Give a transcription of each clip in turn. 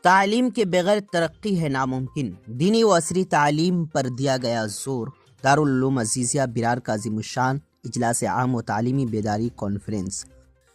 تعلیم کے بغیر ترقی ہے ناممکن، دینی و عصری تعلیم پر دیا گیا زور۔ دارالعلوم عزیزیہ برار کا عظیم الشان اجلاس عام و تعلیمی بیداری کانفرنس۔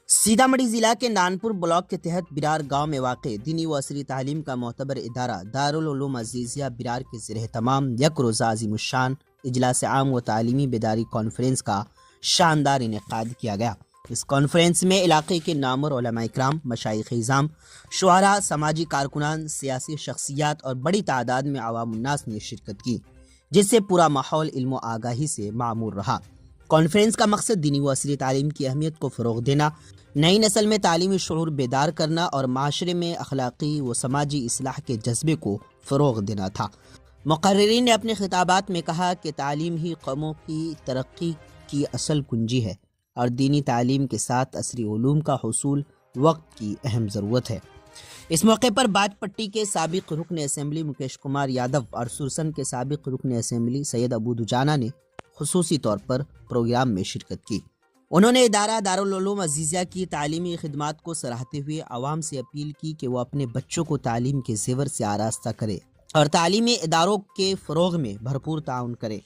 سیتامڑھی ضلع کے نانپور بلاک کے تحت برار گاؤں میں واقع دینی و عصری تعلیم کا معتبر ادارہ دارالعلوم عزیزیہ برار کے زیر اہتمام یک روزہ عظیم الشان اجلاس عام و تعلیمی بیداری کانفرنس کا شاندار انعقاد کیا گیا۔ اس کانفرنس میں علاقے کے نامور علماء اکرام، مشائخ اعظام، شعراء، سماجی کارکنان، سیاسی شخصیات اور بڑی تعداد میں عوام الناس نے شرکت کی، جس سے پورا ماحول علم و آگاہی سے معمور رہا۔ کانفرنس کا مقصد دینی و عصری تعلیم کی اہمیت کو فروغ دینا، نئی نسل میں تعلیمی شعور بیدار کرنا اور معاشرے میں اخلاقی و سماجی اصلاح کے جذبے کو فروغ دینا تھا۔ مقررین نے اپنے خطابات میں کہا کہ تعلیم ہی قوموں کی ترقی کی اصل کنجی ہے اور دینی تعلیم کے ساتھ عصری علوم کا حصول وقت کی اہم ضرورت ہے۔ اس موقع پر باج پٹی کے سابق رکن اسمبلی مکیش کمار یادو اور سرسن کے سابق رکن اسمبلی سید ابو دجانہ نے خصوصی طور پر پروگرام میں شرکت کی۔ انہوں نے ادارہ دارالعلوم عزیزیہ کی تعلیمی خدمات کو سراہتے ہوئے عوام سے اپیل کی کہ وہ اپنے بچوں کو تعلیم کے زیور سے آراستہ کرے اور تعلیمی اداروں کے فروغ میں بھرپور تعاون کرے۔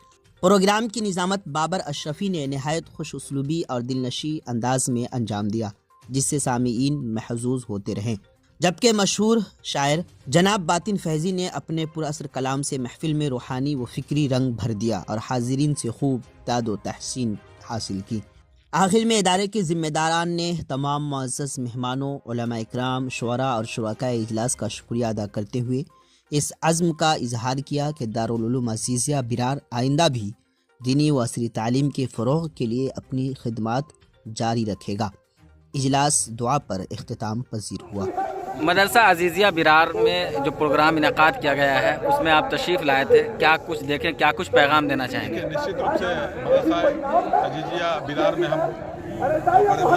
پروگرام کی نظامت بابر اشرفی نے نہایت خوش اسلوبی اور دلنشیں انداز میں انجام دیا، جس سے سامعین محظوظ ہوتے رہیں، جبکہ مشہور شاعر جناب باطن فیضی نے اپنے پراثر کلام سے محفل میں روحانی و فکری رنگ بھر دیا اور حاضرین سے خوب تائید و تحسین حاصل کی۔ آخر میں ادارے کے ذمہ داران نے تمام معزز مہمانوں، علماء اکرام، شعراء اور شرکائے اجلاس کا شکریہ ادا کرتے ہوئے اس عزم کا اظہار کیا کہ دارالعلوم عزیزیہ برار آئندہ بھی دینی و عصری تعلیم کے فروغ کے لیے اپنی خدمات جاری رکھے گا۔ اجلاس دعا پر اختتام پذیر ہوا۔ مدرسہ عزیزیہ برار میں جو پروگرام انعقاد کیا گیا ہے اس میں آپ تشریف لائے تھے، کیا کچھ دیکھیں، کیا کچھ پیغام دینا چاہیں گے؟ نشچت روپ سے مدرسہ عزیزیہ برار میں ہم بڑے بھائی ابو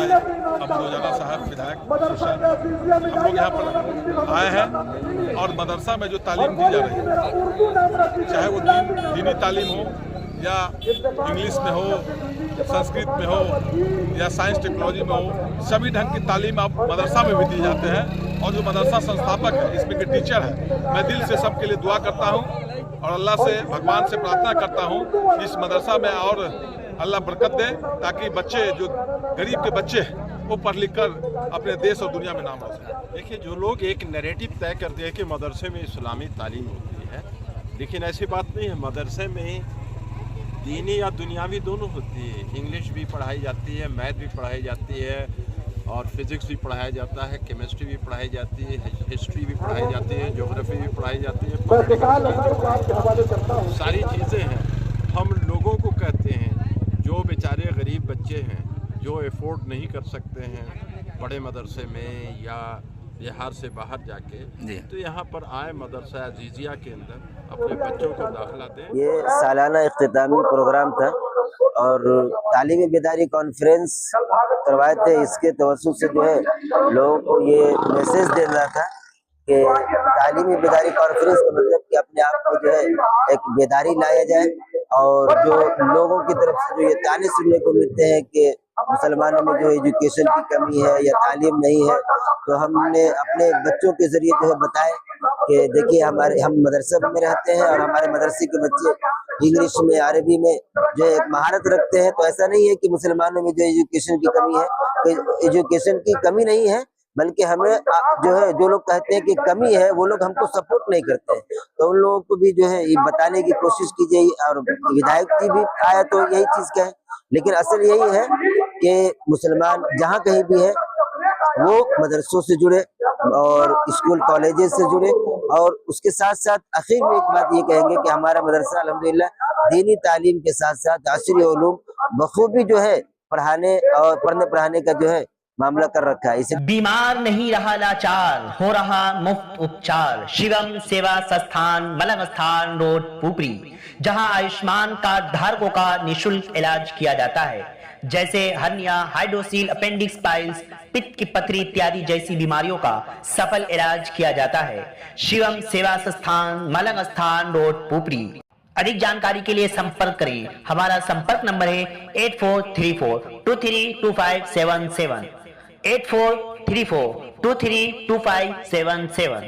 دجانہ صاحب ودھائک سرسن ہم لوگ یہاں پر آئے ہیں اور مدرسہ میں جو تعلیم دی جا رہی ہے، چاہے وہ دینی تعلیم ہو یا انگلش میں ہو، سنسکرت میں ہو یا سائنس ٹیکنالوجی میں ہو، سبھی ڈھنگ کی تعلیم آپ مدرسہ میں بھی دی جاتے ہیں۔ اور جو مدرسہ سنستھاپک ہے، اس میں کے ٹیچر ہے، میں دل سے سب کے لیے دعا کرتا ہوں اور اللہ سے بھگوان سے پرارتھنا کرتا ہوں کہ اس مدرسہ میں اور اللہ برکت دے تاکہ بچے جو غریب کے بچے ہیں وہ پڑھ لکھ کر اپنے دیش اور دنیا میں نام روشن۔ دیکھیے، جو لوگ ایک نیریٹو طے کرتے ہیں کہ مدرسے میں اسلامی تعلیم ہوتی ہے، لیکن ایسی بات نہیں ہے۔ مدرسے میں دینی یا دنیاوی دونوں ہوتی ہے۔ انگلش بھی پڑھائی جاتی ہے، میتھ بھی پڑھائی جاتی ہے اور فزکس بھی پڑھایا جاتا ہے، کیمسٹری بھی پڑھائی جاتی ہے، ہسٹری بھی پڑھائی جاتی ہے، جغرافی بھی پڑھائی جاتی ہے، ساری چیزیں ہیں۔ ہم لوگوں کو کہتے ہیں جو بیچارے غریب بچے ہیں جو افورڈ نہیں کر سکتے ہیں بڑے مدرسے میں یا بہار سے باہر جا کے، تو یہاں پر آئے مدرسہ عزیزیہ کے اندر اپنے بچوں کو داخلہ دیں۔ یہ سالانہ اختتامی پروگرام تھا اور تعلیمی بیداری کانفرنس کروائے تھے۔ اس کے توسط سے جو ہے لوگوں کو یہ میسج دینا تھا کہ تعلیمی بیداری کانفرنس کا مطلب کہ اپنے آپ کو جو ہے ایک بیداری لایا جائے، اور جو لوگوں کی طرف سے جو یہ طعنے سننے کو ملتے ہیں کہ مسلمانوں میں جو ایجوکیشن کی کمی ہے یا تعلیم نہیں ہے، تو ہم نے اپنے بچوں کے ذریعے جو ہے بتائے کہ دیکھیے ہم مدرسے میں رہتے ہیں اور ہمارے مدرسے کے بچے انگلش میں، عربی میں جو ایک مہارت رکھتے ہیں۔ تو ایسا نہیں ہے کہ مسلمانوں میں جو ایجوکیشن کی کمی ہے، ایجوکیشن کی کمی نہیں ہے، بلکہ ہمیں جو ہے جو لوگ کہتے ہیں کہ کمی ہے وہ لوگ ہم کو سپورٹ نہیں کرتے ہیں۔ تو ان لوگوں کو بھی جو ہے یہ بتانے کی کوشش کی جائے، اور ودھائک جی بھی آیا تو یہی چیز کہیں، لیکن اصل یہی ہے کہ مسلمان جہاں کہیں بھی ہے وہ مدرسوں سے جڑے اور اسکول کالجز سے جڑے، اور اس کے ساتھ ساتھ آخر میں ایک بات یہ کہیں گے کہ ہمارا مدرسہ الحمدللہ دینی تعلیم کے ساتھ ساتھ عصری علوم بخوبی جو ہے پڑھانے اور پڑھنے پڑھانے کا جو ہے معاملہ کر رکھا ہے۔ بیمار نہیں رہا لاچار، ہو رہا مفت اپچار۔ شیوم سیوا سستھان ملنگ استھان روڈ پوپری، جہاں آیوشمان کارڈ دھارکوں کا نشلک علاج کیا جاتا ہے، جیسے ہرنیا، ہائیڈروسیل، اپینڈکس پائلز، پت کی پتھری اتیادی جیسی بیماریوں کا سفل علاج کیا جاتا ہے۔ شیوم سیوا سستھان ملنگ استھان روڈ پوپری۔ ادھک جانکاری کے لیے سمپرک کریں۔ ہمارا سمپرک نمبر ہے 8434232577 8434232577۔